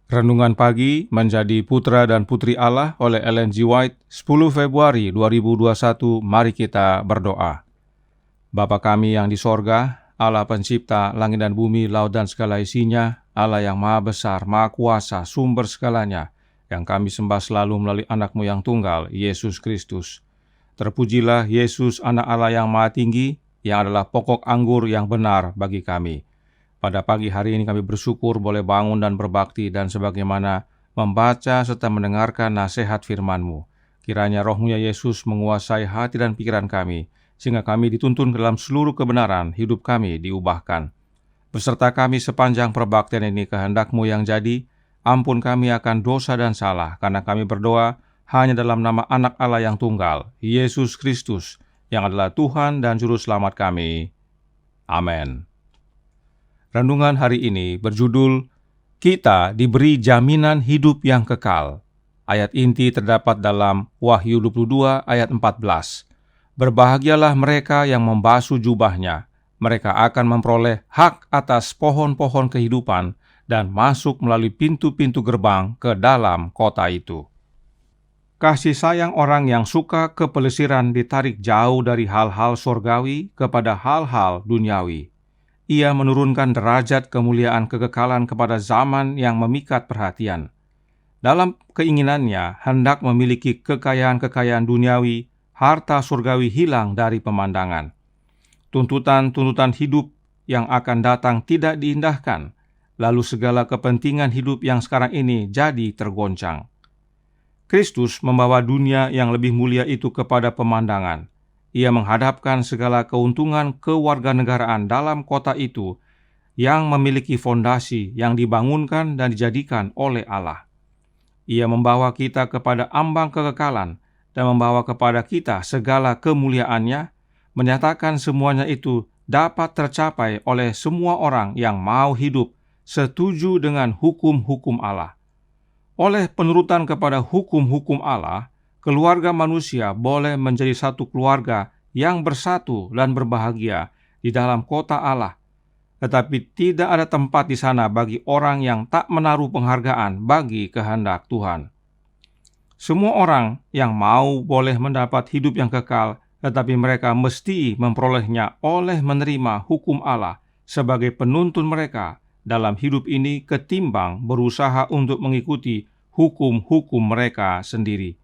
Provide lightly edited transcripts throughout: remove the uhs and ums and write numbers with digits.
Renungan Pagi Menjadi Putra dan Putri Allah oleh Ellen G. White, 10 Februari 2021. Mari kita berdoa. Bapa kami yang di sorga, Allah pencipta langit dan bumi, laut dan segala isinya, Allah yang maha besar, maha kuasa, sumber segalanya, yang kami sembah selalu melalui anak-Mu yang tunggal, Yesus Kristus. Terpujilah Yesus, anak Allah yang maha tinggi, yang adalah pokok anggur yang benar bagi kami. Pada pagi hari ini kami bersyukur boleh bangun dan berbakti dan sebagaimana membaca serta mendengarkan nasihat firman-Mu. Kiranya Roh-Mu ya Yesus menguasai hati dan pikiran kami, sehingga kami dituntun ke dalam seluruh kebenaran, hidup kami diubahkan. Beserta kami sepanjang perbaktian ini kehendak-Mu yang jadi, ampun kami akan dosa dan salah, karena kami berdoa hanya dalam nama anak Allah yang tunggal, Yesus Kristus, yang adalah Tuhan dan Juru Selamat kami. Amin. Renungan hari ini berjudul, Kita diberi jaminan hidup yang kekal. Ayat inti terdapat dalam Wahyu 22 ayat 14. Berbahagialah mereka yang membasuh jubahnya. Mereka akan memperoleh hak atas pohon-pohon kehidupan dan masuk melalui pintu-pintu gerbang ke dalam kota itu. Kasih sayang orang yang suka kepelesiran ditarik jauh dari hal-hal surgawi kepada hal-hal duniawi. Ia menurunkan derajat kemuliaan kekekalan kepada zaman yang memikat perhatian. Dalam keinginannya hendak memiliki kekayaan-kekayaan duniawi, harta surgawi hilang dari pemandangan. Tuntutan-tuntutan hidup yang akan datang tidak diindahkan, lalu segala kepentingan hidup yang sekarang ini jadi tergoncang. Kristus membawa dunia yang lebih mulia itu kepada pemandangan. Ia menghadapkan segala keuntungan kewarganegaraan dalam kota itu yang memiliki fondasi yang dibangunkan dan dijadikan oleh Allah. Ia membawa kita kepada ambang kekekalan dan membawa kepada kita segala kemuliaannya, menyatakan semuanya itu dapat tercapai oleh semua orang yang mau hidup setuju dengan hukum-hukum Allah. Oleh penurutan kepada hukum-hukum Allah, keluarga manusia boleh menjadi satu keluarga yang bersatu dan berbahagia di dalam kota Allah. Tetapi tidak ada tempat di sana bagi orang yang tak menaruh penghargaan bagi kehendak Tuhan. Semua orang yang mau boleh mendapat hidup yang kekal, tetapi mereka mesti memperolehnya oleh menerima hukum Allah sebagai penuntun mereka dalam hidup ini ketimbang berusaha untuk mengikuti hukum-hukum mereka sendiri.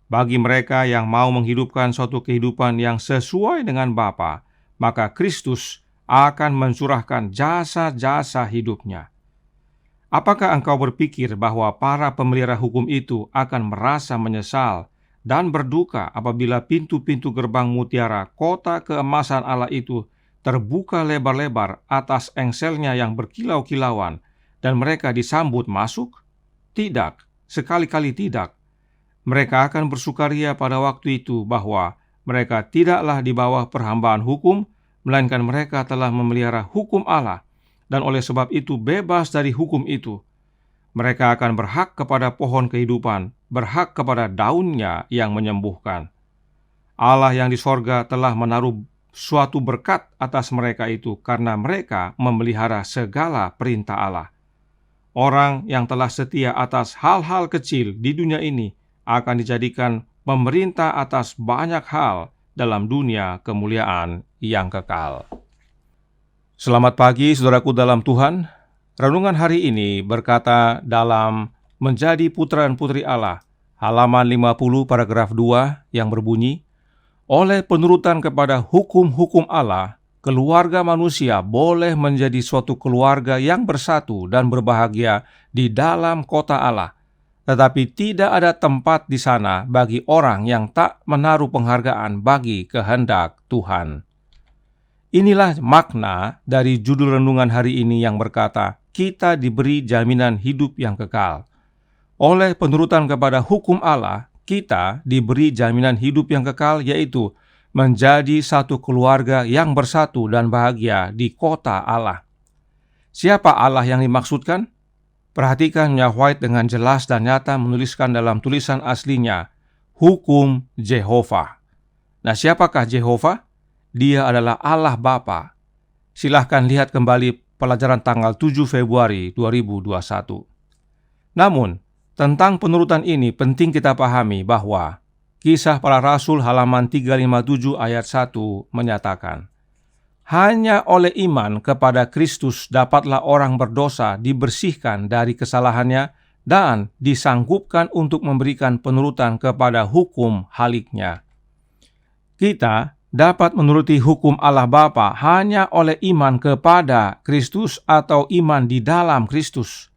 Bagi mereka yang mau menghidupkan suatu kehidupan yang sesuai dengan Bapa, maka Kristus akan mencurahkan jasa-jasa hidupnya. Apakah engkau berpikir bahwa para pemelihara hukum itu akan merasa menyesal dan berduka apabila pintu-pintu gerbang mutiara kota keemasan Allah itu terbuka lebar-lebar atas engselnya yang berkilau-kilauan dan mereka disambut masuk? Tidak, sekali-kali tidak. Mereka akan bersukaria pada waktu itu bahwa mereka tidaklah di bawah perhambaan hukum, melainkan mereka telah memelihara hukum Allah, dan oleh sebab itu bebas dari hukum itu. Mereka akan berhak kepada pohon kehidupan, berhak kepada daunnya yang menyembuhkan. Allah yang di sorga telah menaruh suatu berkat atas mereka itu karena mereka memelihara segala perintah Allah. Orang yang telah setia atas hal-hal kecil di dunia ini akan dijadikan pemerintah atas banyak hal dalam dunia kemuliaan yang kekal. Selamat pagi saudaraku dalam Tuhan. Renungan hari ini berkata dalam Menjadi Putra dan Putri Allah, halaman 50 paragraf 2 yang berbunyi, oleh penurutan kepada hukum-hukum Allah, keluarga manusia boleh menjadi suatu keluarga yang bersatu dan berbahagia di dalam kota Allah. Tetapi tidak ada tempat di sana bagi orang yang tak menaruh penghargaan bagi kehendak Tuhan. Inilah makna dari judul renungan hari ini yang berkata, kita diberi jaminan hidup yang kekal. Oleh penurutan kepada hukum Allah, kita diberi jaminan hidup yang kekal, yaitu menjadi satu keluarga yang bersatu dan bahagia di kota Allah. Siapa Allah yang dimaksudkan? Perhatikan White dengan jelas dan nyata menuliskan dalam tulisan aslinya, hukum Jehovah. Nah, siapakah Jehovah? Dia adalah Allah Bapa. Silahkan lihat kembali pelajaran tanggal 7 Februari 2021. Namun, tentang penurutan ini penting kita pahami bahwa Kisah Para Rasul halaman 357 ayat 1 menyatakan, hanya oleh iman kepada Kristus dapatlah orang berdosa dibersihkan dari kesalahannya dan disanggupkan untuk memberikan penurutan kepada hukum haliknya. Kita dapat menuruti hukum Allah Bapa hanya oleh iman kepada Kristus atau iman di dalam Kristus.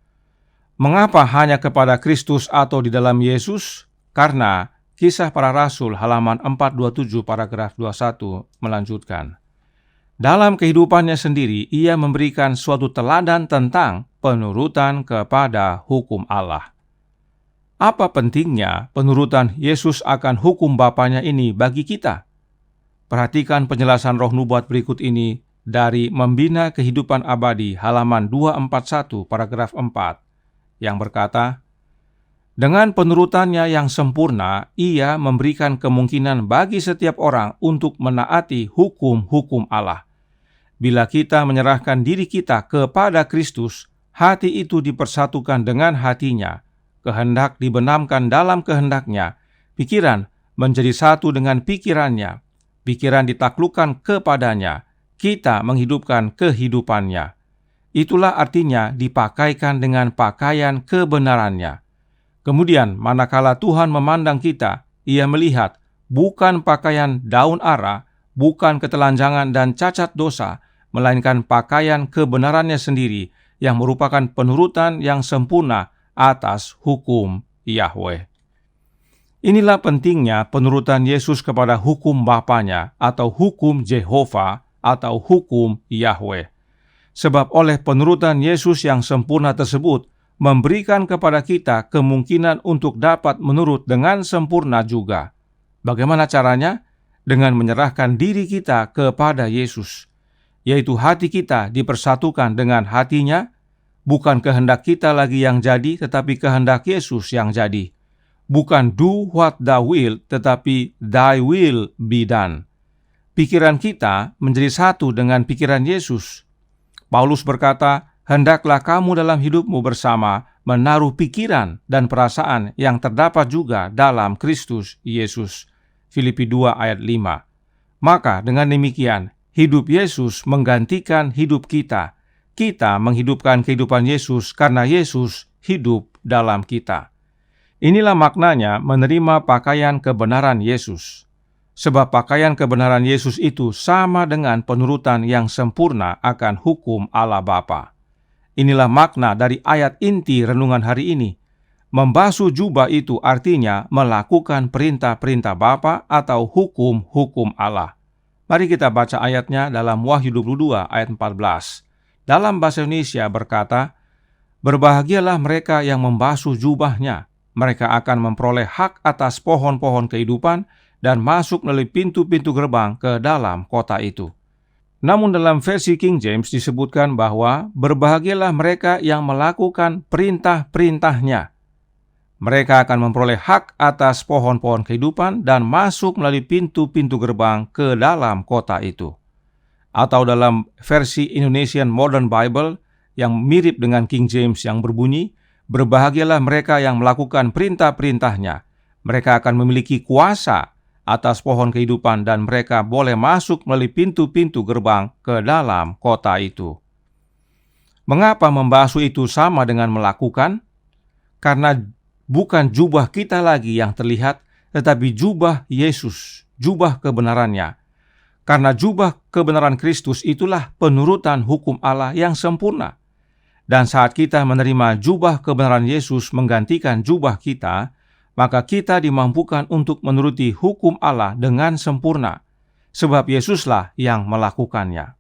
Mengapa hanya kepada Kristus atau di dalam Yesus? Karena Kisah Para Rasul halaman 427 paragraf 21 melanjutkan, dalam kehidupannya sendiri, ia memberikan suatu teladan tentang penurutan kepada hukum Allah. Apa pentingnya penurutan Yesus akan hukum Bapanya ini bagi kita? Perhatikan penjelasan Roh Nubuat berikut ini dari Membina Kehidupan Abadi halaman 241 paragraf 4 yang berkata, dengan penurutannya yang sempurna, ia memberikan kemungkinan bagi setiap orang untuk menaati hukum-hukum Allah. Bila kita menyerahkan diri kita kepada Kristus, hati itu dipersatukan dengan hatinya, kehendak dibenamkan dalam kehendaknya, pikiran menjadi satu dengan pikirannya, pikiran ditaklukkan kepadanya, kita menghidupkan kehidupannya. Itulah artinya dipakaikan dengan pakaian kebenarannya. Kemudian manakala Tuhan memandang kita, ia melihat bukan pakaian daun ara, bukan ketelanjangan dan cacat dosa, melainkan pakaian kebenarannya sendiri yang merupakan penurutan yang sempurna atas hukum Yahweh. Inilah pentingnya penurutan Yesus kepada hukum Bapanya atau hukum Jehovah atau hukum Yahweh. Sebab oleh penurutan Yesus yang sempurna tersebut memberikan kepada kita kemungkinan untuk dapat menurut dengan sempurna juga. Bagaimana caranya? Dengan menyerahkan diri kita kepada Yesus, yaitu hati kita dipersatukan dengan hatinya, bukan kehendak kita lagi yang jadi, tetapi kehendak Yesus yang jadi. Bukan do what thou will, tetapi thy will be done. Pikiran kita menjadi satu dengan pikiran Yesus. Paulus berkata, hendaklah kamu dalam hidupmu bersama menaruh pikiran dan perasaan yang terdapat juga dalam Kristus Yesus. Filipi 2 ayat 5. Maka dengan demikian, hidup Yesus menggantikan hidup kita. Kita menghidupkan kehidupan Yesus karena Yesus hidup dalam kita. Inilah maknanya menerima pakaian kebenaran Yesus. Sebab pakaian kebenaran Yesus itu sama dengan penurutan yang sempurna akan hukum Allah Bapa. Inilah makna dari ayat inti renungan hari ini. Membasuh jubah itu artinya melakukan perintah-perintah Bapa atau hukum-hukum Allah. Mari kita baca ayatnya dalam Wahyu 22 ayat 14. Dalam bahasa Indonesia berkata, berbahagialah mereka yang membasuh jubahnya. Mereka akan memperoleh hak atas pohon-pohon kehidupan dan masuk melalui pintu-pintu gerbang ke dalam kota itu. Namun dalam versi King James disebutkan bahwa berbahagialah mereka yang melakukan perintah-perintahnya. Mereka akan memperoleh hak atas pohon-pohon kehidupan dan masuk melalui pintu-pintu gerbang ke dalam kota itu. Atau dalam versi Indonesian Modern Bible yang mirip dengan King James yang berbunyi, berbahagialah mereka yang melakukan perintah-perintahnya. Mereka akan memiliki kuasa atas pohon kehidupan dan mereka boleh masuk melalui pintu-pintu gerbang ke dalam kota itu. Mengapa membasuh itu sama dengan melakukan? Karena bukan jubah kita lagi yang terlihat, tetapi jubah Yesus, jubah kebenarannya. Karena jubah kebenaran Kristus itulah penurutan hukum Allah yang sempurna. Dan saat kita menerima jubah kebenaran Yesus menggantikan jubah kita, maka kita dimampukan untuk menuruti hukum Allah dengan sempurna, sebab Yesuslah yang melakukannya.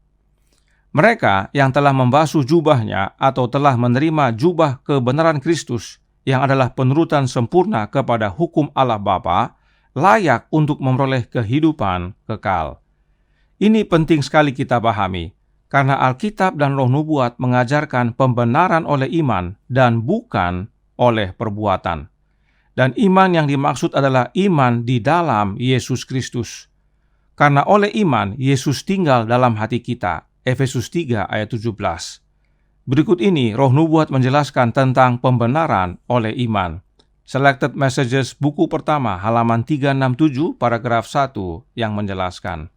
Mereka yang telah membasuh jubahnya atau telah menerima jubah kebenaran Kristus, yang adalah penurutan sempurna kepada hukum Allah Bapa, layak untuk memperoleh kehidupan kekal. Ini penting sekali kita pahami, karena Alkitab dan Roh Nubuat mengajarkan pembenaran oleh iman dan bukan oleh perbuatan. Dan iman yang dimaksud adalah iman di dalam Yesus Kristus. Karena oleh iman, Yesus tinggal dalam hati kita. Efesus 3 ayat 17. Berikut ini Roh Nubuat menjelaskan tentang pembenaran oleh iman. Selected Messages buku pertama halaman 367 paragraf 1 yang menjelaskan.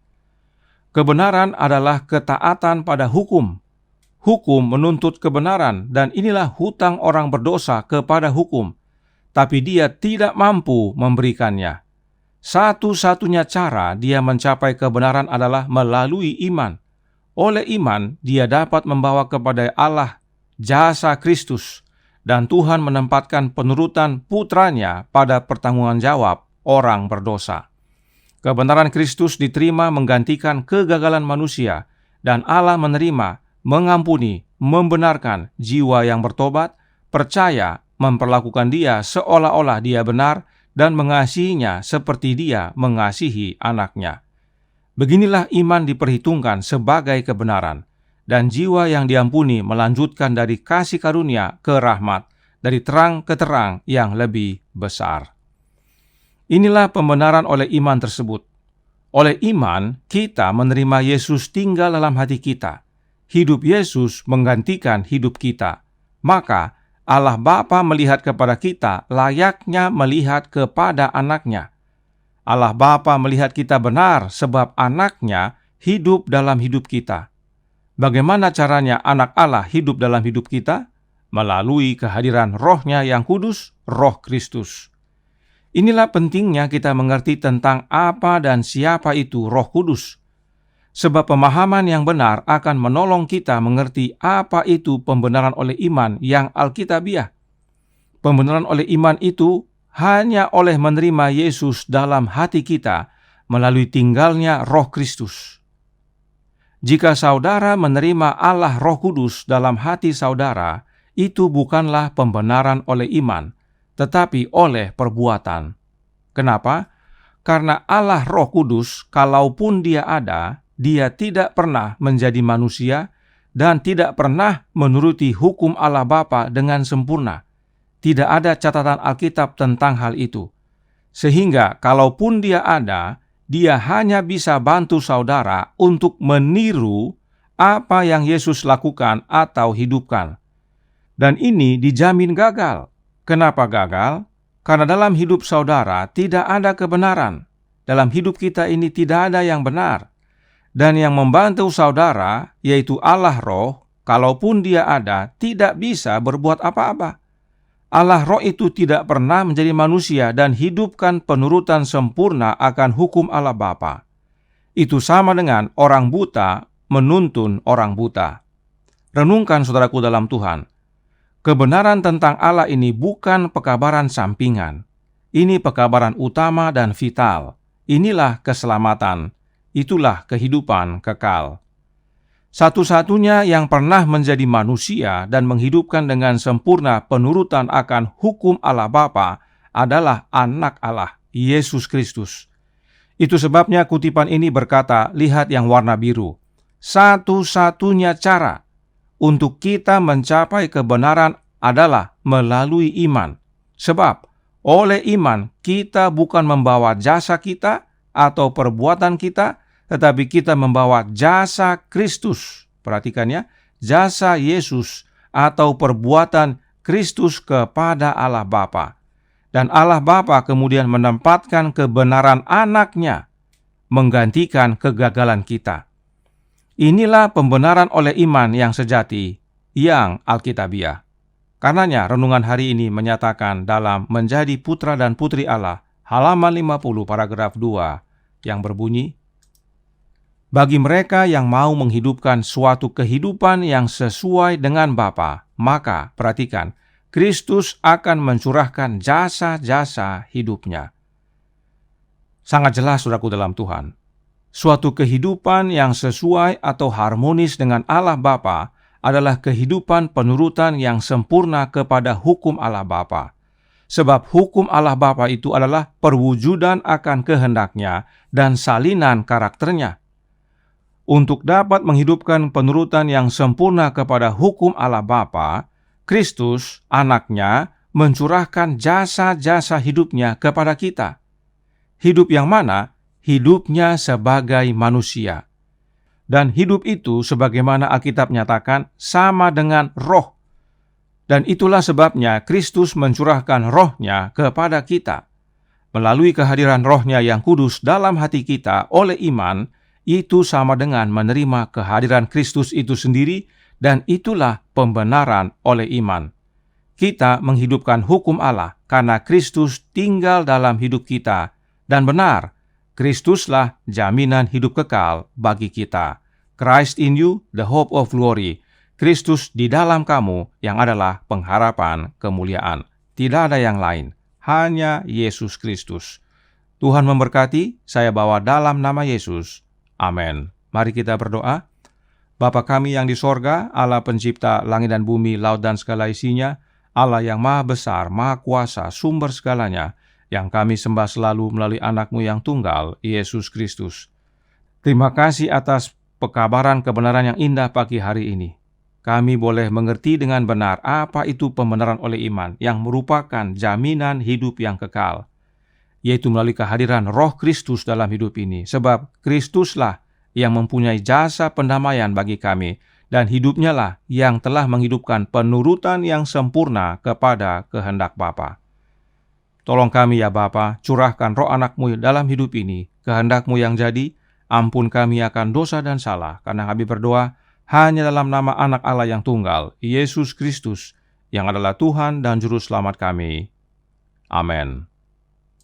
Kebenaran adalah ketaatan pada hukum. Hukum menuntut kebenaran dan inilah hutang orang berdosa kepada hukum. Tapi dia tidak mampu memberikannya. Satu-satunya cara dia mencapai kebenaran adalah melalui iman. Oleh iman, dia dapat membawa kepada Allah jasa Kristus, dan Tuhan menempatkan penurutan putranya pada pertanggungan jawab orang berdosa. Kebenaran Kristus diterima menggantikan kegagalan manusia, dan Allah menerima, mengampuni, membenarkan jiwa yang bertobat, percaya, memperlakukan dia seolah-olah dia benar, dan mengasihinya seperti dia mengasihi anaknya. Beginilah iman diperhitungkan sebagai kebenaran, dan jiwa yang diampuni melanjutkan dari kasih karunia ke rahmat, dari terang ke terang yang lebih besar. Inilah pembenaran oleh iman tersebut. Oleh iman, kita menerima Yesus tinggal dalam hati kita. Hidup Yesus menggantikan hidup kita. Maka Allah Bapa melihat kepada kita layaknya melihat kepada anaknya. Allah Bapa melihat kita benar sebab anaknya hidup dalam hidup kita. Bagaimana caranya anak Allah hidup dalam hidup kita? Melalui kehadiran Roh-Nya yang kudus, Roh Kristus. Inilah pentingnya kita mengerti tentang apa dan siapa itu Roh Kudus. Sebab pemahaman yang benar akan menolong kita mengerti apa itu pembenaran oleh iman yang alkitabiah. Pembenaran oleh iman itu hanya oleh menerima Yesus dalam hati kita melalui tinggalnya Roh Kristus. Jika saudara menerima Allah Roh Kudus dalam hati saudara, itu bukanlah pembenaran oleh iman, tetapi oleh perbuatan. Kenapa? Karena Allah Roh Kudus, kalaupun dia ada, dia tidak pernah menjadi manusia dan tidak pernah menuruti hukum Allah Bapa dengan sempurna. Tidak ada catatan Alkitab tentang hal itu. Sehingga kalaupun dia ada, dia hanya bisa bantu saudara untuk meniru apa yang Yesus lakukan atau hidupkan. Dan ini dijamin gagal. Kenapa gagal? Karena dalam hidup saudara tidak ada kebenaran. Dalam hidup kita ini tidak ada yang benar. Dan yang membantu saudara, yaitu Allah Roh, kalaupun dia ada, tidak bisa berbuat apa-apa. Allah Roh itu tidak pernah menjadi manusia dan hidupkan penurutan sempurna akan hukum Allah Bapa. Itu sama dengan orang buta menuntun orang buta. Renungkan saudaraku dalam Tuhan. Kebenaran tentang Allah ini bukan pekabaran sampingan. Ini pekabaran utama dan vital. Inilah keselamatan. Itulah kehidupan kekal. Satu-satunya yang pernah menjadi manusia dan menghidupkan dengan sempurna penurutan akan hukum Allah Bapa adalah Anak Allah, Yesus Kristus. Itu sebabnya kutipan ini berkata, lihat yang warna biru. Satu-satunya cara untuk kita mencapai kebenaran adalah melalui iman. Sebab oleh iman kita bukan membawa jasa kita atau perbuatan kita, tetapi kita membawa jasa Kristus. Perhatikan ya, jasa Yesus atau perbuatan Kristus kepada Allah Bapa. Dan Allah Bapa kemudian menempatkan kebenaran anaknya menggantikan kegagalan kita. Inilah pembenaran oleh iman yang sejati, yang alkitabiah. Karenanya renungan hari ini menyatakan dalam Menjadi Putra dan Putri Allah, halaman 50 paragraf 2, yang berbunyi, bagi mereka yang mau menghidupkan suatu kehidupan yang sesuai dengan Bapa, maka perhatikan, Kristus akan mencurahkan jasa-jasa hidupnya. Sangat jelas saudaraku dalam Tuhan. Suatu kehidupan yang sesuai atau harmonis dengan Allah Bapa adalah kehidupan penurutan yang sempurna kepada hukum Allah Bapa. Sebab hukum Allah Bapa itu adalah perwujudan akan kehendaknya dan salinan karakternya. Untuk dapat menghidupkan penurutan yang sempurna kepada hukum Allah Bapa, Kristus, anaknya, mencurahkan jasa-jasa hidupnya kepada kita. Hidup yang mana? Hidupnya sebagai manusia. Dan hidup itu, sebagaimana Alkitab nyatakan, sama dengan roh. Dan itulah sebabnya Kristus mencurahkan roh-Nya kepada kita. Melalui kehadiran roh-Nya yang kudus dalam hati kita oleh iman, itu sama dengan menerima kehadiran Kristus itu sendiri, dan itulah pembenaran oleh iman. Kita menghidupkan hukum Allah karena Kristus tinggal dalam hidup kita, dan benar, Kristuslah jaminan hidup kekal bagi kita. Christ in you, the hope of glory. Kristus di dalam kamu yang adalah pengharapan kemuliaan. Tidak ada yang lain. Hanya Yesus Kristus. Tuhan memberkati, saya bawa dalam nama Yesus. Amin. Mari kita berdoa. Bapa kami yang di sorga, Allah pencipta langit dan bumi, laut dan segala isinya, Allah yang maha besar, maha kuasa, sumber segalanya, yang kami sembah selalu melalui anak-Mu yang tunggal, Yesus Kristus. Terima kasih atas pekabaran kebenaran yang indah pagi hari ini. Kami boleh mengerti dengan benar apa itu pembenaran oleh iman yang merupakan jaminan hidup yang kekal, yaitu melalui kehadiran Roh Kristus dalam hidup ini. Sebab Kristuslah yang mempunyai jasa pendamaian bagi kami, dan hidupnya lah yang telah menghidupkan penurutan yang sempurna kepada kehendak Bapa. Tolong kami ya Bapa, curahkan roh anak-Mu dalam hidup ini, kehendak-Mu yang jadi, ampun kami akan dosa dan salah, karena kami berdoa hanya dalam nama anak Allah yang tunggal, Yesus Kristus, yang adalah Tuhan dan Juru Selamat kami. Amin.